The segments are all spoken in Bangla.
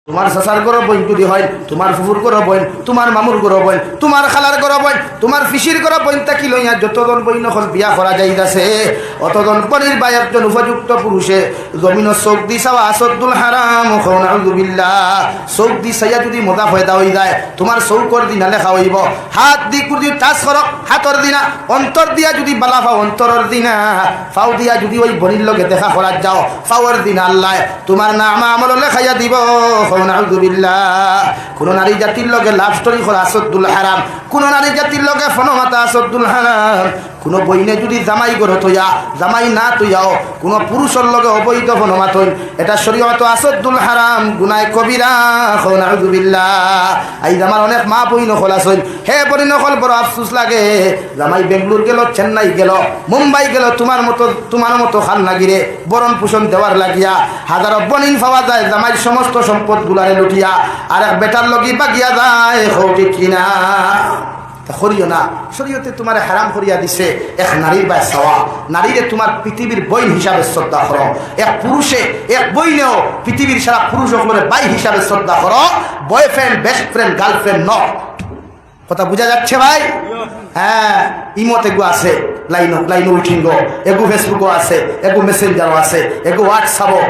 তোমার চাচার গরো বইন যদি হয়, তোমার ফুফুর গরো বইন, তোমার মামুর গরো বইন, তোমার খালার গরো বইন, তোমার ফিসির গরো বইন তাকি লইয়া যতজন বইন হল বিয়া করা যাইতাছে অতজন পরির বা একজন উপযুক্ত পুরুষে জমিন চোখ দি চাওয়া আসদ্দুল হারাম নাউযুবিল্লাহ। চোখ দি চাইয়া যদি মজা ফয়দা হয়ে যায়, তোমার চৌকর দিনা লেখা হইব। হাত দি কুদি টাচ করক হাতর দিনা, অন্তর দিয়া যদি বালা পাও অন্তরের দিনা, ফাও দিয়া যদি ওই বনির লগে দেখা করা যাও ফাওয়ার দিনা আল্লাহ তোমার নাম আমল লেখাইয়া দিব। কোন নারী জাতির লগে লাভ স্টোরি করা আসদ্দুল হারাম, কোন নারী জাতির লগে ফনমাতা আসদ্দুল হারাম। কোন বইনে যদি জামাই গড় তৈয়া জামাই না তৈয়াও কোন পুরুষের লগে অবৈধ ফনমাত হইন, এটা শরীয়ত আসদ্দুল হারাম, গুনায় কবিরা। নাউযুবিল্লাহ। আই আমার অনেক মা বই নকল আসল, হে বলি নকল বড় আফসোস লাগে। জামাই বেঙ্গলোর গেল, চেন্নাই গেল, মুম্বাই গেল, তোমার মতো খাল লাগিরে বরণ পোষণ দেওয়ার লাগিয়া হাজারো বনিন পাওয়া যায় জামাই সমস্ত সম্পদ গুলারে লুটিয়া আর এক বেটার লগি বাগিয়া যায়। ঠিক কিনা? করিও না। শরীয়তে তোমার হারাম করিয়া দিছে এক নারীর বা সাওয়া, নারীরে তোমার পৃথিবীর বইন হিসাবে শ্রদ্ধা করো। এক পুরুষে এক বইনেও পৃথিবীর সারা পুরুষ সকলের বাই হিসাবে শ্রদ্ধা করো, বয়ফ্রেন্ড বেস্ট ফ্রেন্ড গার্লফ্রেন্ড ন। কথা বুঝা যাচ্ছে ভাই? হ্যাঁ, ইমত এগু আছে, লাইন উঠিঙ্গ এগু, ফেসবুকও আছে, এগু মেসেঞ্জারও আছে, এগু হোয়াটসঅ্যাপও,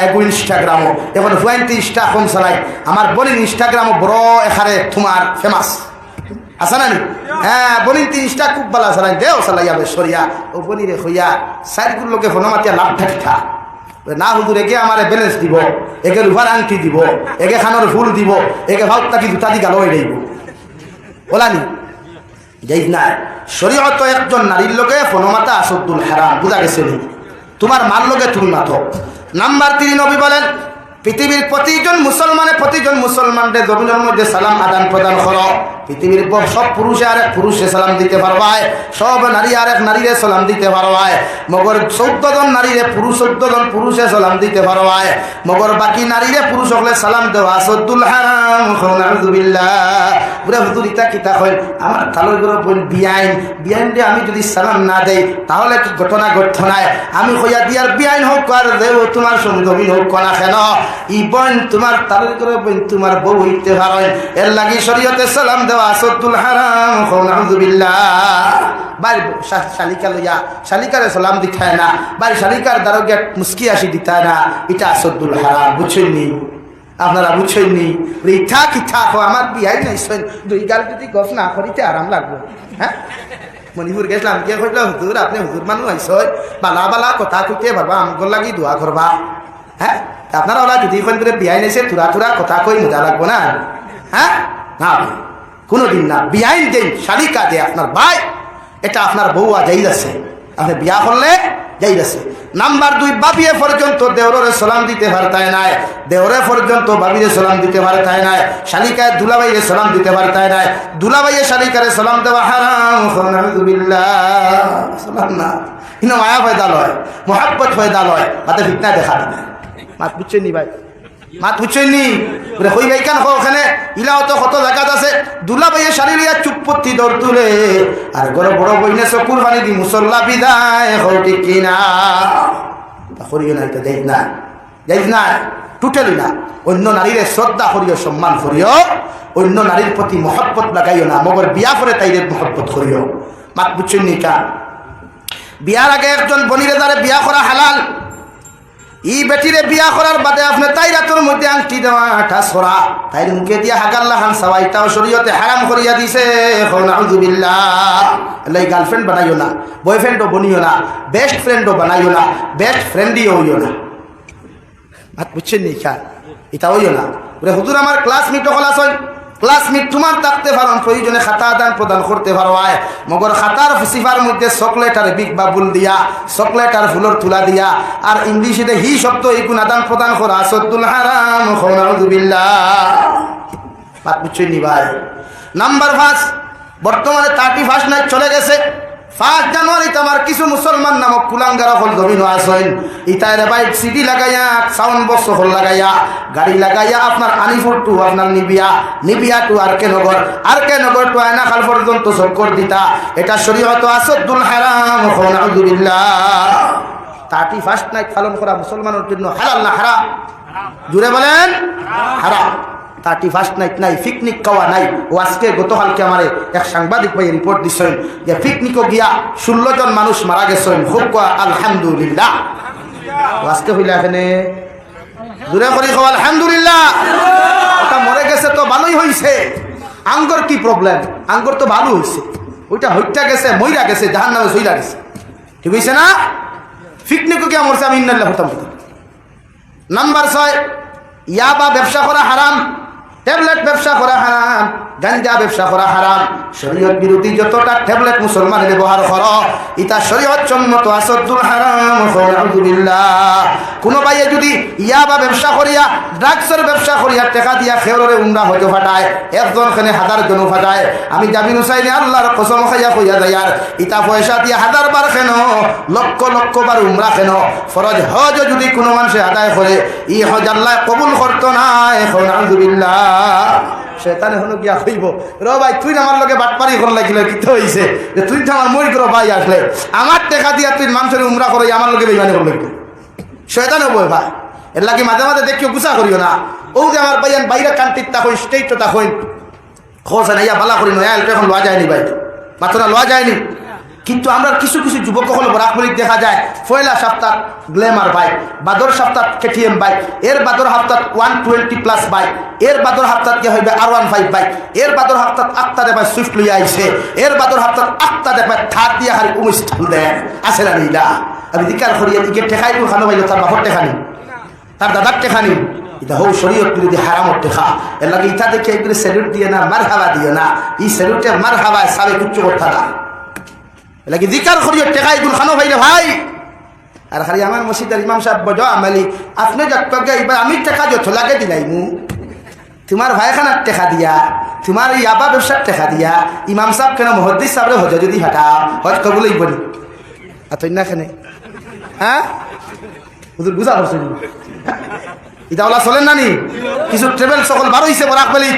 এগু ইনস্টাগ্রামও। এখন ফুয়াইনটি ইনস্টাগ্রাম চালাই, আমার বলিন ইনস্টাগ্রামও বড় এখানে তোমার ফেমাস আছে না? হ্যাঁ, বলিন তিন ইনস্টা খুব ভালো চালাই দেও চালাই যাবে সরিয়া ও বনিরে হইয়া সাইডগুলো লোকে ফোনমাতিয়া লাভ ঠাকিঠা না হুজুর একে আমার ব্যালেন্স দিব, একে রুফার আংটি দিব, একে খানোর ফুল দিব, একে ভাব তাকি জুতা দি গালো দিব বলানি যাই না। শরীয়ত একজন নারীর লোকে ফোনমাতা আসদ্দুল হারাম, বুঝা গেছে নি? তোমার মার লোকে তুমি মাথো। নাম্বার 3 নবী বলেন পৃথিবীর প্রতিজন মুসলমানদের জমিনের মধ্যে সালাম আদান প্রদান করো। পৃথিবীর সব পুরুষে আর এক পুরুষে সালাম দিতে পারবায়, সব নারী আর এক নারীরে সালাম দিতে পারবায়, মগর 14 জন নারীরে 14 জন পুরুষে সালাম দিতে পারবায়, মগর বাকি নারীরে পুরুষ হলে সালাম দেওয়া আসদ্দুল হারাম। নাউযুবিল্লাহ। পুরা হুজুর ইতা কিতা কইল আমার তালুর গরো বল বিআইন দিয়ে আমি যদি সালাম না দেই তাহলে কি ঘটনা ঘটনায় আমি কইয়া দিয়ার বিআইন হোক আর দেও তোমার সঙ্গী হোক না কেন, ই বোন তোমার তালুর গরো বোন তোমার বউ হইতে পারেন, এর লাগি শরীয়তে সালাম দেওয়া আসদ্দুল হারাম। নাউযুবিল্লাহ। বাড়ি শালিকা লইয়া শালিকারে সালাম দিতায় না, বাড়ি শালিকার দ্বারকে মুস্কি আসি দিতায় না, এটা আসদ্দুল হারাম। বুঝছেন নি? আপনারা বুঝছেন নি? ইঠা কিঠা আমার বিয়াই নাইছেন, দুই গাল যদি গফ না করিতে আরাম লাগবো। হ্যাঁ, মণিপুর গেছিলাম, কে কইল হুজুর আপনি হুজুর মানুষ আইসই, বালা বালা কথা কইতে পারবা, আমগর লাগি দোয়া করবা। হ্যাঁ, আপনারা ওলা যদি এখন করে বিয়াই নাইছে থুরা কথা কই মজা লাগবো না? হ্যাঁ না, কোনোদিন না। বিয়াইন দেন শালিকা দে আপনার ভাই, এটা আপনার বউয়া যাই আছে, আপনি বিয়া করলে যাই আছে। নাম্বার 2 বাবিয়ে পর্যন্ত দেওরে সালাম দিতে পারতায় নাই, দেওরে পর্যন্ত বাবিরে সালাম দিতে পারতায় নাই, শালিকায় দুলাভাইয়ে সালাম দিতে পারতায় নাই, দুলাভাইয়ে শালিকারে সালাম দেওয়া হারাম। নাউযুবিল্লাহ। সালাম না ইনো মায়া ফয়দা লয়, মোহাব্বত ফয়দা লয়, তাতে ফিতনা দেখা দেয়। মাত বুঝছেন নি ভাই? মাত বুঝছেন নি? হই ভাই কেন ওখানে ইলাও তো কত জায়গাত আছে, দুলা ভাইয়ের শাড়ি লিয়া চুপপত্তি দৌড় তুলে আর বড় বড় বইনে চকুর পানি দি মুসল্লা বিদায়। ঠিক কিনা? করিও না, এটা যাই না, যাই না, টোটালি না। অন্য নারীরে শ্রদ্ধা করিও, সম্মান করিও, অন্য নারীর প্রতি মহব্বত লাগাইও না, মগর বিয়া করে তাইদের মহব্বত করিও। মাত বুঝছেন নি? কা বিয়ার আগে একজন বনিরে দ্বারে বিয়া করা হালাল, ই বেটিরে বিয়া করার বাদে আপনি তাই রাতের মধ্যে আংটি দেওয়া ঠাস করা, তাই মুখে দিয়া হাগাল্লা হান সাওয়া, এটাও শরীয়তে হারাম করিয়া দিছে। নাউযুবিল্লাহ। এলাই গার্লফ্রেন্ড বানাইও না, বয়ফ্রেন্ডও বনিও না, বেস্ট ফ্রেন্ডও বানাইও না, বেস্ট ফ্রেন্ডইও হইও না। ভাত বুঝছেন নি? খা এটা হইও না। হুজুর আমার ক্লাসমেট হল আসল, ক্লাসমেট তোমার থাকতে পারো, প্রয়োজনে খাতা আদান প্রদান করতে পারো, মগর খাতার সিফার মধ্যে চকলেট আর বিগ বাবুল দিয়া, চকলেট আর ফুলর তুলা দিয়া আর ইংলিশে হি শব্দ এইগুণ আদান প্রদান করা আসদ্দুল হারাম। নাউযুবিল্লাহ। বাত বুঝছেন নি ভাই? নাম্বার 5 বর্তমানে 31 নাইট চলে গেছে, 5 জানুয়ারিতে আমার কিছু মুসলমান নামক কুলাঙ্গারা হল জমিন আসেন, ইতারে বাইক সিডি লাগাইয়া সাউন্ড বক্স হল লাগাইয়া গাড়ি লাগাইয়া আপনার আনিফুর টু আপনার নিবিয়া টু আর কে নগর টু আয়না খাল পর্যন্ত চক্কর দিতা, এটা শরীয়ত আসদ্দুল হারাম। নাউযুবিল্লাহ। 31 নাইট পালন করা মুসলমানের জন্য হালাল না হারাম? জুড়ে বলেন হারাম। 31st নাইট নাই, পিকনিক খাওয়া নাই। ও আজকে গতকালকে আমার এক সাংবাদিক ভাই রিপোর্ট দিচ্ছেন যে পিকনিকও গিয়া 16 জন মানুষ মারা গেছেন। খুব আলহামদুলিল্লাহ। আজকে হইলে এখানে জুড়ে করি খাও আলহামদুলিল্লাহ। ওটা মরে গেছে তো ভালোই হয়েছে, আঙ্গর কি প্রবলেম? আঙ্গর তো ভালো হয়েছে, ওইটা হইটা গেছে, মইরা গেছে, জাহান নামে সইরা গেছে। ঠিক হয়েছে না? পিকনিকও গিয়া মরছে, আমি ইন্নাল্লাহ হতাম। নাম্বার 6, ইয়াবা ব্যবসা করা হারাম, ট্যাবলেট ব্যবসা করা হারাম, গাঞ্জা ব্যবসা করা হারাম। শরীয়ত বিরোধী যতটা ট্যাবলেট মুসলমান ব্যবহার করো, এটা শরীয়ত সম্মত আসদুল হারাম। আলহামদুলিল্লাহ। কোনো ভাইয়ে যদি ইয়াবা ব্যবসা করিয়া, ড্রাগসের ব্যবসা করিয়া টাকা দিয়া খেয়রে উমরা হয়তো ফাটায়, একজন খানে 1000 জন ফাটায়, আমি জামিন হুসাইনে আল্লাহর কসম খাইয়া কইয়া যাইয়ার, ইটা পয়সা দিয়া 1000 বার কেন, লক্ষ লক্ষ বার উমরা কেন, ফরজ হজ যদি কোনো মানুষে আদায় করে, ই হজ আল্লাহ কবুল করতো না। আলহামদুলিল্লাহ। শয়তানে হলো গিয়া কইব, র ভাই তুই আমার লগে বাটপারি করা লাগিল, কি তো হইছে যে তুই তো আমার মই করো ভাই, আসলে আমার টাকা দিয়া তুই মানুষের উমরা করো, আমার লগে বেইমানি করলে কি শয়তান হবো ভাই। এর লাগি মাঝে মাঝে দেখিও গুছা করিও না। ও যে আমার ভাইয়ান বাইরে কান্ট্রির তা হই, স্টেট তা হই, খোঁজ না ইয়া বালা করি নয়া, এখন লওয়া যায়নি ভাই, মাত্র না লওয়া যায়নি। কিন্তু আমরা কিছু কিছু যুবক হল বরাকবলিক দেখা যায়, পয়লা সপ্তাহ গ্ল্যামার বাইক, বাদর সপ্তাহ কেটিএম বাইক, এর বাদর সপ্তাহ 120+ বাইক, এর বাদর সপ্তাহ কি হইবে R15 বাইক, এর বাদর সপ্তাহ আত্মা দেবাই সুইফট লইয়া আইছে, এর বাদর সপ্তাহ আত্মা দেবাই থার দিয়া হারি অনুষ্ঠান দেয়। আছে না নিলা? আমি দিকার করিয়া দিকে টেকাই খানো ভাই, তার বাপর টেকানি, তার দাদার টেকানি, এটা হো শরীয়ত বিরোধী হারামত টেকা। এর লাগে ইটা দেখে এগুলো স্যালুট দিয়ে না, মার হাবা দিও না। এই স্যালুটে মার হাবায় সাবে কুচ্ছ করতে না, লাগে জিকার করিও টেকাই গুল খানো ভাইলে ভাই। আর খালি আমার মসজিদের ইমাম সাহেব বজ আমালি, আপনি যাকে এবার আমি টেকা যত লাগে দিলাই মু, তোমার ভাইখানার টেকা দিয়া, তোমার ইয়াবা ব্যবসার টেকা দিয়া, ইমাম সাহেব কেন মহদ্দিস সাহেব হজ যদি হাঁটা হজ কবুলই বলি আতই না কেন? হ্যাঁ হুজুর বুঝা হচ্ছে এটা ওলা চলেন নানি? কিছু ট্রেভেল সকল বার হইছে বরাকবলি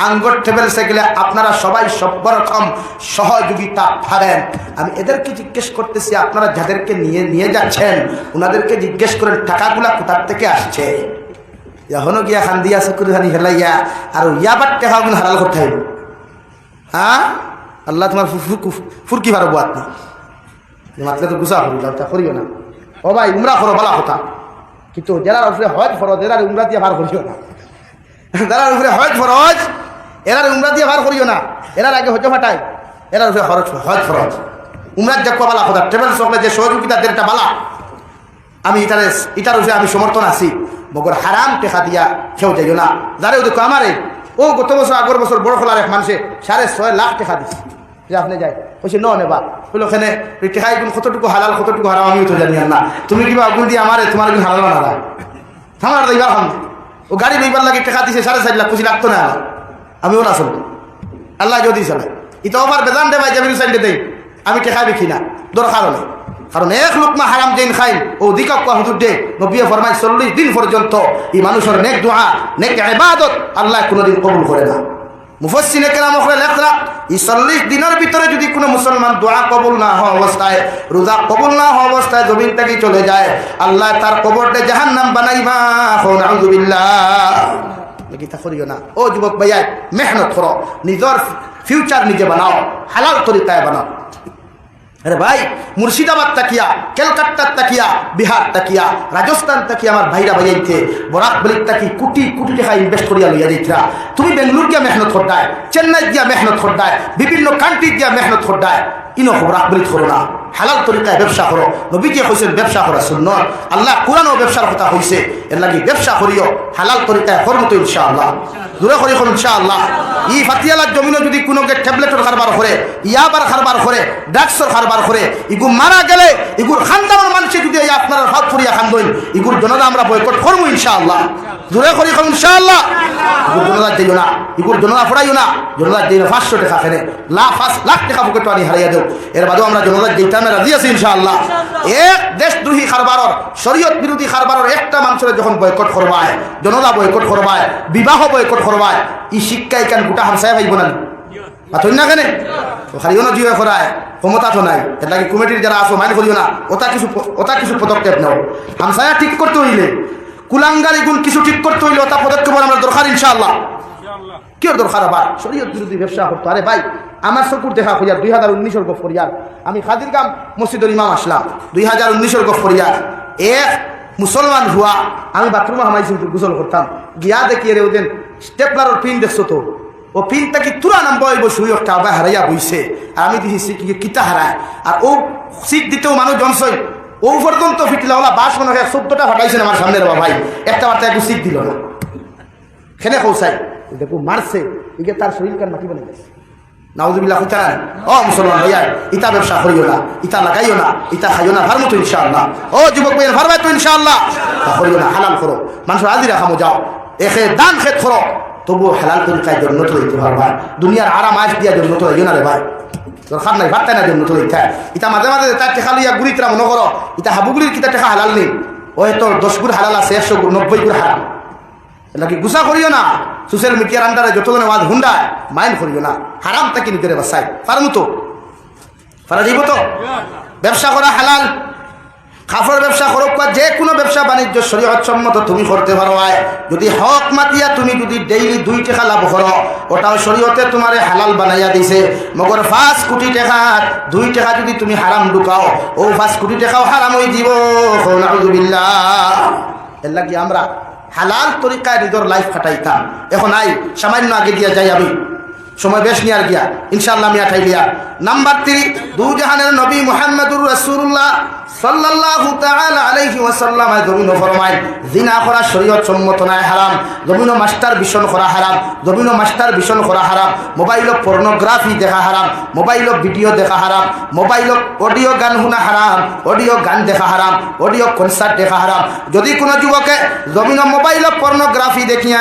আঙ্গর ট্রেভেল সাইকেলে আপনারা সবাই সব রকম সহযোগিতা পাবেন। আমি এদেরকে জিজ্ঞেস করতেছি, আপনারা যাদেরকে নিয়ে নিয়ে যাচ্ছেন ওনাদেরকে জিজ্ঞেস করেন টাকাগুলা কোথার থেকে আসছে। এখনো গিয়া খান দিয়া সুকুরখানি হেলাইয়া আর ইয়াবার টাকাগুলো হারাল করতে হইব। হ্যাঁ আল্লাহ তোমার ফুরকি পারবো আপনি মাতলে তো গুছা করি তা করিও না। ও ভাই উমরা করো বলা কথা, কিন্তু যারা উপরে হজ ফরজ এরা উমরা দিয়ে ভার করিও না। যারা উপরে হজ ফরজ এরা উমরা দিয়ে ভার করিও না, এরার আগে হজ ফাটায়, এরা উপরে হজ ফরজ উমরার দেখো বালা কথা। ট্রেভেল সকলে যে সহযোগিতা দেড়টা বালা, আমি এটার উপরে আমি সমর্থন আছি। মগর হারাম টেকা দিয়া কেউ যাইও না। যারে দেখো আমারে ও গত বছর আগর বছর বড় খোলার এক মানুষে 6.5 লাখ টাকা দিচ্ছে যে আপনি যাই বলছি নেবা বললো ওখানে টেকাই কতটুকু হালাল কতটুকু হারাম আমি তো জানি না। তুমি কিবা আগুন দিয়ে আমারে তোমার কিন্তু হালাল না আমার এইবার খাম ও গাড়ি লইবার লাগে টাকা দিছে 4.5 লাখ 25 লাখ তো না আমিও না শুনবো আল্লাহ যদি চলে এটা আমার বেদান দেবাই যাবি সাইডে দেই আমি টেকা বিকি না দরকার হলে। কারণ এক লোকমা হারাম যেন খাই ও দিকক হুজুর দে নবিয়ে ফরমাই 40 দিন পর্যন্ত এই মানুষের নেক দোয়া নেক ইবাদত আল্লাহ কোনোদিন কবুল করে না। মুফাসসিরে কেরাম লেখরা এই 40 দিনের ভিতরে যদি কোনো মুসলমান দোয়া কবুল না হওয়া অবস্থায়, রোজা কবুল না হওয়া অবস্থায় জমিন থেকে চলে যায়, আল্লাহ তার কবরটা জাহান্নাম বানাইবা। আউযুবিল্লাহ। লেকিতা করিও না। ও যুবক ভাইয়া মেহনত করো, নিজের ফিউচার নিজে বানাও, হালাল তরিকায় বানাও। আরে ভাই মুর্শিদাবাদ তাকিয়া, ক্যালকাট্টার তাকিয়া, বিহার তাকিয়া, রাজস্থান তাকিয়া আমার ভাইরা ভাইয়াইতে বরাক বলিক তাকি কোটি কোটি টাকা ইনভেস্ট করিয়া লইয়া যাইতরা। তুমি বেঙ্গলোর গিয়া মেহনত করদায়, চেন্নাই গিয়া মেহনত করদায়, বিভিন্ন কান্ট্রি গিয়া মেহনত করদায়, ইনো বরাক বলিক করো না, হালাল তরিকায় ব্যবসা করো। নবীজি কইছেন ব্যবসা করা সুন্নাত, আল্লাহ কোরআনও ব্যবসার কথা কইছে। এর লাগি ব্যবসা করিও, হালাল তরিকায় করব তো ইনশাআল্লাহ। দূরে করি কোন ইনশাআল্লাহ। ই ফাতিয়ালার জমিনে যদি কোনোকে ট্যাবলেটের কারবার করে, ইয়াবার কারবার করে, ড্রাগসের কারবার করে, ইগু মারা গেলে ইগুর খানদানের মানুষে যদি আপনারা হাত ফুরিয়া খান্দইন, ইগুর জনতা আমরা বয়কট করবো ইনশাআল্লাহ। দূরে করি কোন ইনশাআল্লাহ। ইগুর জনতা দিও না, ইগুর জনতা ফড়াইও না, জনতা দিও 500 টাকা খেলে 5 লাখ টাকা পকেট আনি হারাইয়া দেও। এর বাদেও আমরা জনতা দিতে আমরা রাজি আছি ইনশাআল্লাহ। এক দেশদ্রোহী কারবারর, শরীয়ত বিরোধী কারবারর একটা মানুষের যখন বয়কট করবায়, জনতা বয়কট করবায়, বিবাহ বয়কট করবায়, ই শিক্ষা এখান গোটা হামসায় ভাইব না পাথর না কেন খালিও না জিও করায় ক্ষমতা তো নাই। এর লাগে কমিটির যারা আসো মাইন করিও না, ওটা কিছু পদক্ষেপ নাও। হামসায়া ঠিক করতে হইলে কুলাঙ্গারি গুণ কিছু ঠিক করতে হইলে তা পদক্ষেপ আমরা দরকার ইনশাআল্লাহ। কি দরকার আবার শরীয়ত বিরোধী ব্যবসা করতো? আরে ভাই আমার চকুর দেখা হইয়ার 2019 গফ ফরিয়ার, আমি খাদিরগাম মসজিদের ইমাম আসলাম 2019 গফ ফরিয়ার। এক মুসলমান হুয়া আমি বাথরুমে হামাইছি গোসল করতাম, গিয়া দেখি রে ওদের স্টেপলার পিন দেখছো তো, ও পিনটা কি তুরা নাম বইব শুই একটা আবার হারাইয়া বইছে, আর আমি দেখি কিতা হারায়, আর ও সিট দিতেও মানুষ জনসই ও পর্যন্ত ফিটলা ওলা বাস মনে হয় 14টা ফাটাইছেন আমার সামনের ভাই, একটা বার্তা একটু সিট দিল না, খেনে কৌসাই দেখো মারছে, এগে তার শরীরকার মাটি বনে গেছে। নাউজুবিল্লাহ হইতা না। ও মুসলমান ভাইয়া, ইতা ব্যবসা করিও না, ইতা লাগাইও না, ইতা খাইও না, ভার মতো ইনশাআল্লাহ। ও যুবক ভাইয়া ভারবাই তো ইনশাআল্লাহ, করিও না, হালাল করো, মানুষের হাজিরা খামো যাও, এখে দান খেত করো, তবুও হালাল তরিকায় জন্নত হইতে পারবা। দুনিয়ার আরাম আশ দিয়া জন্নত হইও না রে ভাই, দরকার নাই ভাবতাই না জন্নত হইতা। ইতা মাঝে মাঝে তার টেকা লইয়া গুড়িতরা মনে করো, ইতা হাবুগুলির কিতা টেকা হালাল নেই, ওই তো 10 গুড় হালাল আছে, 190 গুড় হারাম। নাকি গুসা করিও না, সোশ্যাল মিডিয়ার আন্ডারে যতজনে ওয়াজ হুন্ডায় মাইন্ড করিও না, হারাম তাকে নিজের বাসায় পারমু তো পারা যাইব তো। ব্যবসা করা হালাল, কাপড় ব্যবসা করো, যে কোনো ব্যবসা বাণিজ্য শরীয়ত সম্মত তুমি করতে পারো। যদি হক মাতিয়া তুমি যদি ডেইলি 2 টাকা লাভ করো, ওটাও শরীয়তে তোমারে হালাল বানাইয়া দিছে। মগর 5 কোটি টাকা 2 টাকা যদি তুমি হারাম ঢুকাও, ও 5 কোটি টাকাও হারাম হয়ে দিব। নাউযুবিল্লাহ। এর লাগি আমরা হালাল তরিকায় নিজের লাইফ কাটাইতাম। এখন আই সামান্য আগে দিয়া যাই, আমি সময় বেশ নিয়ে আর গিয়া ইনশাআল্লাহ আমি আঠাই লিয়া। নাম্বার 3, দু জাহানের নবী মুহাম্মদুর রাসূলুল্লাহ সাল্লাল্লাহু তাআলা আলাইহি ওয়াসাল্লাম জমিন ফরমায় জিনা করা শরীয়ত সম্মত নয়, হারাম। জমিন মাস্টার ভিশন করা হারাম, জমিন মাস্টার ভিশন করা হারাম। মোবাইল পর্নোগ্রাফি দেখা হারাম, মোবাইল ভিডিও দেখা হারাম, মোবাইল অডিও গান শোনা হারাম, অডিও গান দেখা হারাম, অডিও কনসার্ট দেখা হারাম। যদি কোনো যুবকে জমিন মোবাইল পর্নোগ্রাফি দেখিয়া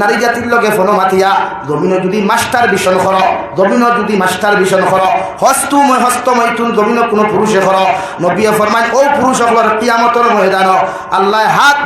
নারী জাতির লগে ফোন মাতিয়া জমিন যদি মাস্টার ভিশন করো, জমিন যদি মাস্টার ভিশন করো, হস্তমৈথুন জমিন কোনো পুরুষে করো, নবী ফরমান ও পুরুষ সকলের কিয়ামতের ময়দান আল্লাহ হাত